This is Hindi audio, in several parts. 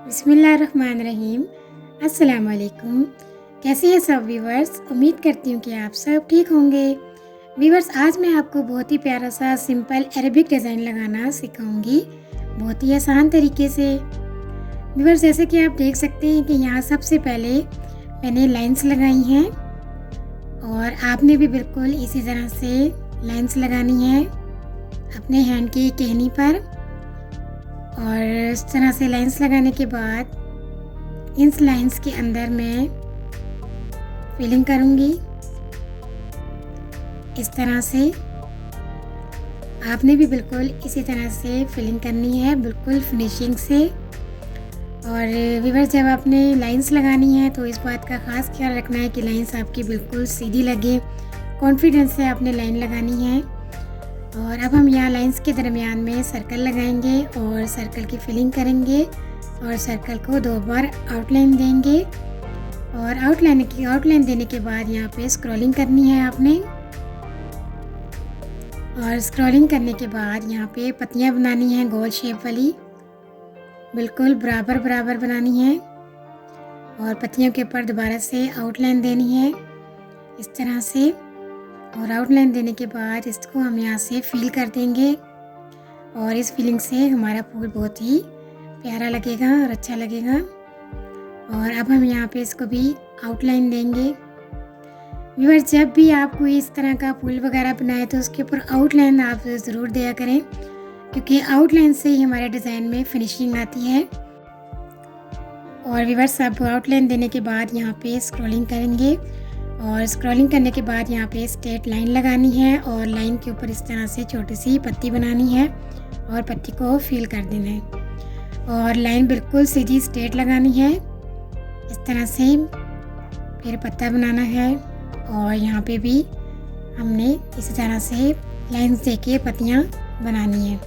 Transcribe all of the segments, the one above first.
बिस्मिल्लाहिर्रहमानिर्रहीम। अस्सलाम वालेकुम। कैसे हैं सब व्यूवर्स? उम्मीद करती हूँ कि आप सब ठीक होंगे। व्यूवर्स, आज मैं आपको बहुत ही प्यारा सा सिंपल अरेबिक डिज़ाइन लगाना सिखाऊंगी, बहुत ही आसान तरीके से। व्यूवर्स, जैसे कि आप देख सकते हैं कि यहाँ सबसे पहले मैंने लाइंस लगाई हैं और आपने भी बिल्कुल इसी तरह से लाइंस लगानी है अपने हैंड की टहनी पर। और इस तरह से लाइंस लगाने के बाद इन लाइंस के अंदर मैं फिलिंग करूँगी। इस तरह से आपने भी बिल्कुल इसी तरह से फिलिंग करनी है, बिल्कुल फिनिशिंग से। और व्यूअर्स, जब आपने लाइंस लगानी है तो इस बात का ख़ास ख्याल रखना है कि लाइंस आपकी बिल्कुल सीधी लगे। कॉन्फिडेंस से आपने लाइन लगानी है। और अब हम यहाँ लाइंस के दरमियान में सर्कल लगाएंगे और सर्कल की फिलिंग करेंगे और सर्कल को 2 बार आउटलाइन देंगे। और आउटलाइन देने के बाद यहाँ पे स्क्रॉलिंग करनी है आपने। और स्क्रॉलिंग करने के बाद यहाँ पे पत्तियाँ बनानी हैं गोल शेप वाली, बिल्कुल बराबर बराबर बनानी है। और पत्तियों के ऊपर दोबारा से आउटलाइन देनी है इस तरह से। और आउटलाइन देने के बाद इसको हम यहाँ से फिल कर देंगे और इस फिलिंग से हमारा फूल बहुत ही प्यारा लगेगा और अच्छा लगेगा। और अब हम यहाँ पे इसको भी आउटलाइन देंगे। व्यूअर्स, जब भी आप कोई इस तरह का फूल वगैरह बनाए तो उसके ऊपर आउटलाइन आप ज़रूर दिया करें, क्योंकि आउटलाइन से ही हमारे डिज़ाइन में फिनिशिंग आती है। और व्यूअर्स, अब आउटलाइन देने के बाद यहाँ पे स्क्रॉलिंग करेंगे और स्क्रॉलिंग करने के बाद यहाँ पे स्ट्रेट लाइन लगानी है और लाइन के ऊपर इस तरह से छोटी सी पत्ती बनानी है और पत्ती को फिल कर देना है। और लाइन बिल्कुल सीधी स्ट्रेट लगानी है इस तरह से। फिर पत्ता बनाना है और यहाँ पे भी हमने इसी तरह से लाइंस देके पत्तियाँ बनानी है।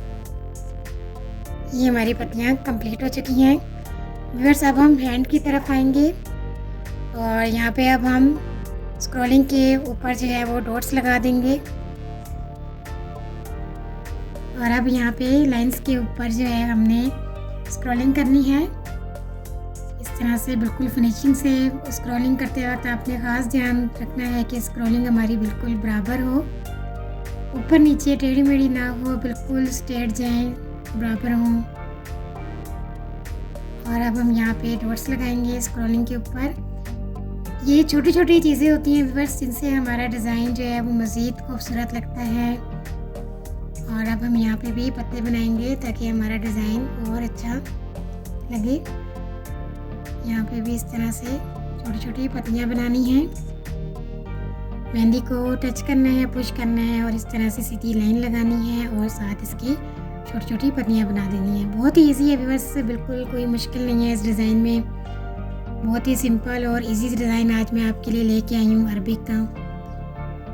ये हमारी पत्तियाँ कंप्लीट हो चुकी हैं। व्यूअर्स, अब हम हैंड की तरफ आएंगे और यहाँ पे अब हम स्क्रॉलिंग के ऊपर जो है वो डॉट्स लगा देंगे। और अब यहाँ पे लाइंस के ऊपर जो है हमने स्क्रॉलिंग करनी है इस तरह से, बिल्कुल फिनिशिंग से। स्क्रॉलिंग करते वक्त आपने ख़ास ध्यान रखना है कि स्क्रॉलिंग हमारी बिल्कुल बराबर हो, ऊपर नीचे टेढ़ी मेढ़ी ना हो, बिल्कुल स्ट्रेट जाएं, बराबर हों। और अब हम यहाँ पे डॉट्स लगाएंगे स्क्रॉलिंग के ऊपर। ये छोटी छोटी चीज़ें होती हैं व्यूअर्स, जिनसे हमारा डिज़ाइन जो है वो मज़ीद खूबसूरत लगता है। और अब हम यहाँ पे भी पत्ते बनाएंगे ताकि हमारा डिज़ाइन और अच्छा लगे। यहाँ पे भी इस तरह से छोटी छोटी पत्तियाँ बनानी हैं। मेहंदी को टच करना है, पुश करना है और इस तरह से सीधी लाइन लगानी है और साथ इसकी छोटी छोटी पत्तियाँ बना देनी है। बहुत ही ईजी है व्यूअर्स, बिल्कुल कोई मुश्किल नहीं है इस डिज़ाइन में। बहुत ही सिंपल और इजी डिज़ाइन आज मैं आपके लिए लेके आई हूँ अरबिक का।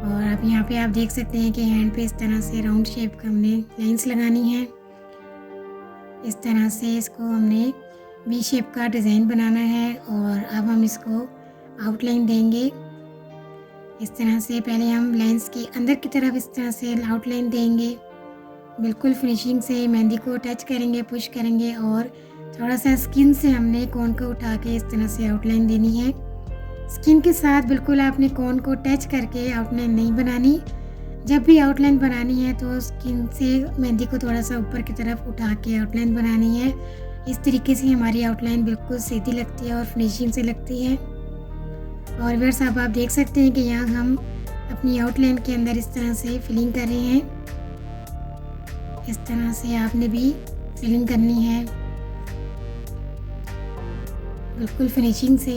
और अब यहाँ पे आप देख सकते हैं कि हैंड पे इस तरह से राउंड शेप का हमने लाइंस लगानी है। इस तरह से इसको हमने वी शेप का डिज़ाइन बनाना है। और अब हम इसको आउटलाइन देंगे इस तरह से। पहले हम लाइंस के अंदर की तरफ इस तरह से आउटलाइन देंगे, बिल्कुल फिनिशिंग से। मेहंदी को टच करेंगे, पुश करेंगे और थोड़ा सा स्किन से हमने कोन को उठा के इस तरह से आउटलाइन देनी है। स्किन के साथ बिल्कुल आपने कोन को टच करके आउटलाइन नहीं बनानी। जब भी आउटलाइन बनानी है तो स्किन से मेहंदी को थोड़ा सा ऊपर की तरफ उठा के आउटलाइन बनानी है। इस तरीके से हमारी आउटलाइन बिल्कुल सीधी लगती है और फिनिशिंग से लगती है। और व्यूअर्स, अब आप देख सकते हैं कि यहाँ हम अपनी आउटलाइन के अंदर इस तरह से फिलिंग कर रहे हैं। इस तरह से आपने भी फिलिंग करनी है बिल्कुल फिनिशिंग से।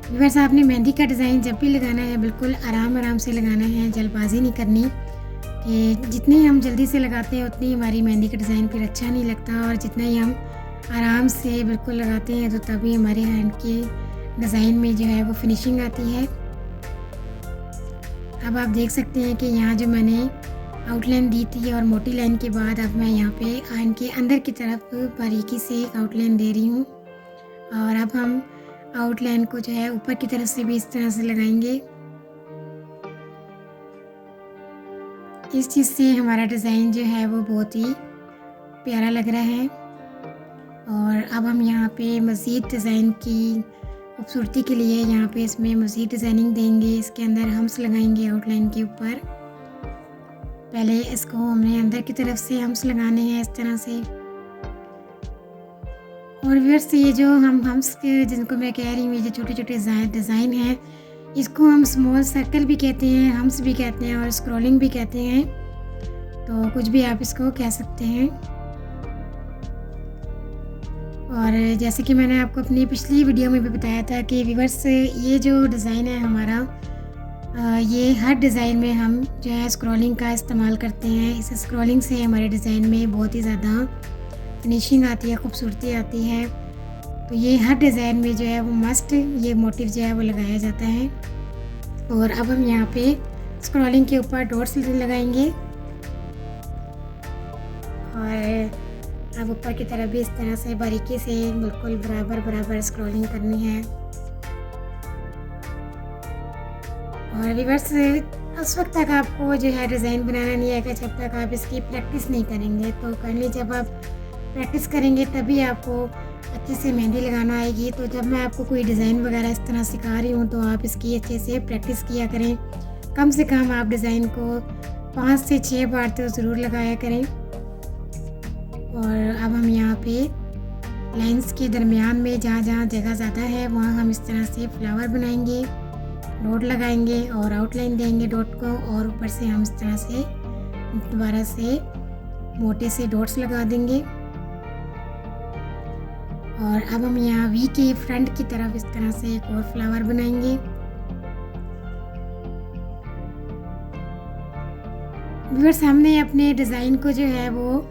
व्यूअर्स, आपने मेहंदी का डिज़ाइन जब भी लगाना है बिल्कुल आराम आराम से लगाना है, जल्दबाजी नहीं करनी। कि जितनी हम जल्दी से लगाते हैं उतनी हमारी मेहंदी का डिज़ाइन फिर अच्छा नहीं लगता। और जितना ही हम आराम से बिल्कुल लगाते हैं तो तभी हमारे हैंड के डिज़ाइन में जो है वो फिनिशिंग आती है। अब आप देख सकते हैं कि यहाँ जो मैंने आउटलाइन दी थी और मोटी लाइन के बाद अब मैं यहाँ पे हैंड के अंदर की तरफ बारीकी से एक आउटलाइन दे रही हूँ। और अब हम आउटलाइन को जो है ऊपर की तरफ से भी इस तरह से लगाएंगे। इस चीज़ से हमारा डिज़ाइन जो है वो बहुत ही प्यारा लग रहा है। और अब हम यहाँ पे मज़ीद डिज़ाइन की खूबसूरती के लिए यहाँ पे इसमें मज़ीद डिज़ाइनिंग देंगे। इसके अंदर हम्स लगाएंगे आउटलाइन के ऊपर। पहले इसको हमने अंदर की तरफ से हम्स लगाने हैं इस तरह से। और व्यूअर्स ये जो हम हम्स के जिनको मैं कह रही हूँ, ये जो छोटे छोटे डिज़ाइन हैं, इसको हम स्मॉल सर्कल भी कहते हैं, हम्स भी कहते हैं और स्क्रॉलिंग भी कहते हैं। तो कुछ भी आप इसको कह सकते हैं। और जैसे कि मैंने आपको अपनी पिछली वीडियो में भी बताया था कि व्यूअर्स ये जो डिज़ाइन है हमारा, ये हर डिज़ाइन में हम जो है स्क्रॉलिंग का इस्तेमाल करते हैं। इस स्क्रॉलिंग से हमारे डिज़ाइन में बहुत ही ज़्यादा फिनिशिंग आती है, खूबसूरती आती है। तो ये हर डिज़ाइन में जो है वो मस्ट ये मोटिव जो है वो लगाया जाता है। और अब हम यहाँ पे स्क्रॉलिंग के ऊपर डॉट्स लगाएंगे और अब ऊपर की तरफ भी इस तरह से बारीकी से बिल्कुल बराबर स्क्रॉलिंग करनी है। और व्यूअर्स उस वक्त तक आपको जो है डिज़ाइन बनाना नहीं आएगा जब तक आप इसकी प्रैक्टिस नहीं करेंगे। तो करनी जब आप प्रैक्टिस करेंगे तभी आपको अच्छे से मेहंदी लगाना आएगी। तो जब मैं आपको कोई डिज़ाइन वगैरह इस तरह सिखा रही हूँ तो आप इसकी अच्छे से प्रैक्टिस किया करें। कम से कम आप डिज़ाइन को 5 से 6 बार तो ज़रूर लगाया करें। और अब हम यहाँ पे लाइंस के दरमियान में जहाँ जहाँ जगह ज़्यादा है वहाँ हम इस तरह से फ्लावर बनाएंगे, डॉट लगाएंगे और आउटलाइन देंगे डॉट को। और ऊपर से हम इस तरह से दोबारा से मोटे से डॉट्स लगा देंगे। और अब हम यहाँ वी के फ्रंट की तरफ इस तरह से एक और फ्लावर बनाएंगे। व्यूअर्स हमने अपने डिज़ाइन को जो है वो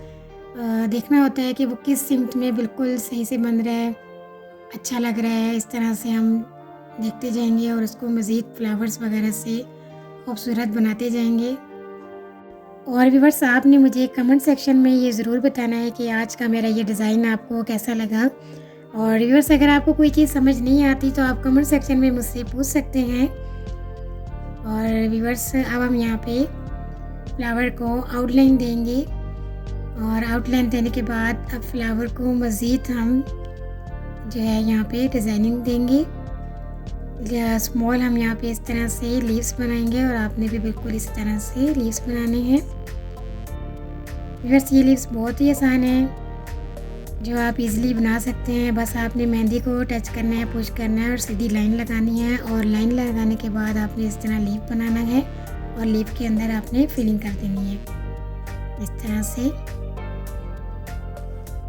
देखना होता है कि वो किस सिमत में बिल्कुल सही से बन रहा है, अच्छा लग रहा है। इस तरह से हम देखते जाएंगे और उसको मज़ीद फ्लावर्स वगैरह से खूबसूरत बनाते जाएंगे। और व्यूअर्स आपने मुझे कमेंट सेक्शन में ये ज़रूर बताना है कि आज का मेरा ये डिज़ाइन आपको कैसा लगा। और व्यूअर्स अगर आपको कोई चीज़ समझ नहीं आती तो आप कमेंट सेक्शन में मुझसे पूछ सकते हैं। और व्यूअर्स अब हम यहाँ पे फ्लावर को आउटलाइन देंगे और आउटलाइन देने के बाद अब फ्लावर को मज़ीद हम जो है यहाँ पे डिज़ाइनिंग देंगे। या स्मॉल हम यहाँ पे इस तरह से लीव्स बनाएंगे और आपने भी बिल्कुल इस तरह से लीव्स बनाने हैं। व्यूअर्स ये लीव्स बहुत ही आसान है जो आप इजीली बना सकते हैं। बस आपने मेहंदी को टच करना है, पुश करना है और सीधी लाइन लगानी है। और लाइन लगाने के बाद आपने इस तरह लीव बनाना है और लीव के अंदर आपने फिलिंग कर देनी है इस तरह से।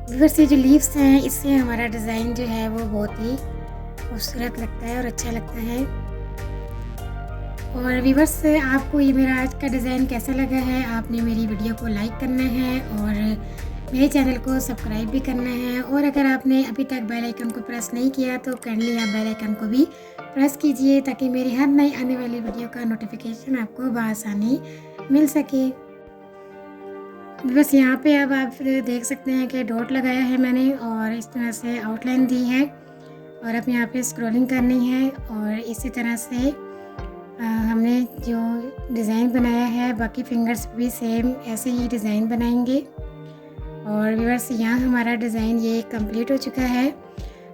व्यूअर्स ये जो लीव्स हैं इससे हमारा डिज़ाइन जो है वो बहुत ही खूबसूरत लगता है और अच्छा लगता है। और व्यूअर्स आपको ये मेरा आज का डिज़ाइन कैसा लगा है, आपने मेरी वीडियो को लाइक करना है और मेरे चैनल को सब्सक्राइब भी करना है। और अगर आपने अभी तक बेल आइकन को प्रेस नहीं किया तो काइंडली आप बेल आइकन को भी प्रेस कीजिए ताकि मेरी हर नई आने वाली वीडियो का नोटिफिकेशन आपको बआसानी मिल सके। बस यहाँ पे अब आप देख सकते हैं कि डॉट लगाया है मैंने और इस तरह से आउटलाइन दी है। और अब यहाँ पे स्क्रॉलिंग करनी है और इसी तरह से हमने जो डिज़ाइन बनाया है बाकी फिंगर्स भी सेम ऐसे ही डिज़ाइन बनाएंगे। और व्यूअर्स यहाँ हमारा डिज़ाइन ये कंप्लीट हो चुका है।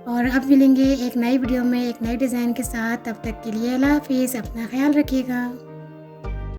और अब मिलेंगे एक नई वीडियो में एक नए डिज़ाइन के साथ। तब तक के लिए अल्लाह हाफिज़, अपना ख्याल रखिएगा।